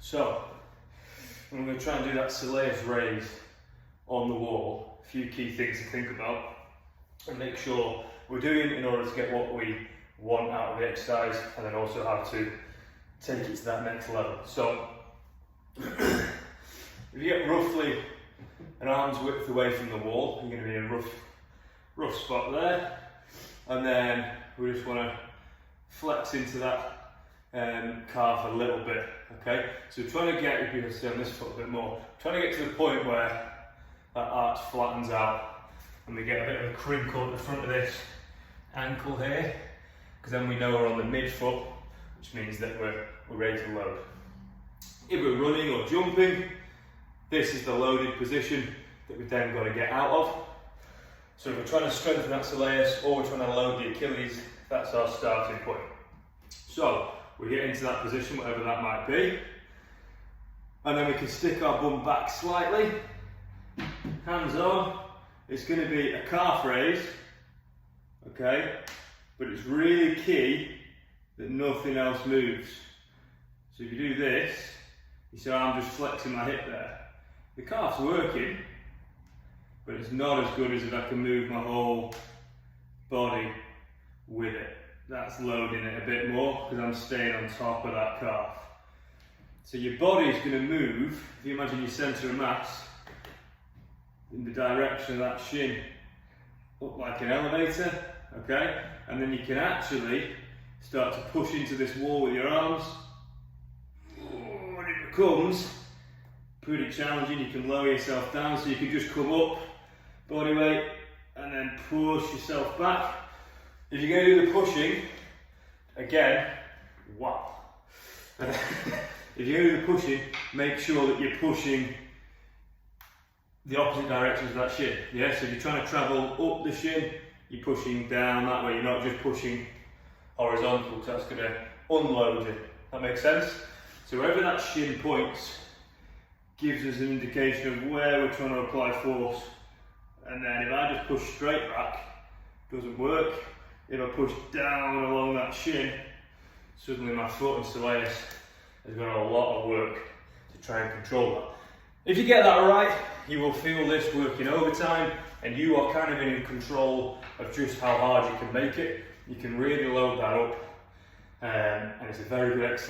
So, I'm going to try and do that Soleus raise on the wall. A few key things to think about and make sure we're doing in order to get what we want out of the exercise, and then also how to take it to that next level. So, if you get roughly an arm's width away from the wall, you're going to be in a rough spot there, and then we just want to flex into that calf a little bit. Okay, so we're trying to get, if you can stay on this foot a bit more, trying to get to the point where that arch flattens out and we get a bit of a crinkle at the front of this ankle here, because then we know we're on the midfoot, which means that we're ready to load. If we're running or jumping, this is the loaded position that we've then got to get out of. So if we're trying to strengthen that soleus or we're trying to load the Achilles, that's our starting point. So we get into that position, whatever that might be, and then we can stick our bum back slightly, hands on. It's going to be a calf raise, okay, but it's really key that nothing else moves. So if you do this, you see I'm just flexing my hip there. The calf's working, but it's not as good as if I can move my whole body with it. That's loading it a bit more because I'm staying on top of that calf. So your body's going to move, if you imagine your centre of mass, in the direction of that shin, up like an elevator, okay? And then you can actually start to push into this wall with your arms. When it becomes pretty challenging, you can lower yourself down, so you can just come up, body weight, and then push yourself back. If you're going to do the pushing, again, wow. If you're going to do the pushing, make sure that you're pushing the opposite directions of that shin. Yeah, so if you're trying to travel up the shin, you're pushing down that way. You're not just pushing horizontal, because that's going to unload you. That makes sense? So wherever that shin points gives us an indication of where we're trying to apply force. And then if I just push straight back, it doesn't work. If I push down along that shin, suddenly my foot and soleus has got a lot of work to try and control that. If you get that right, you will feel this working overtime, and you are kind of in control of just how hard you can make it. You can really load that up, and it's a very good exercise.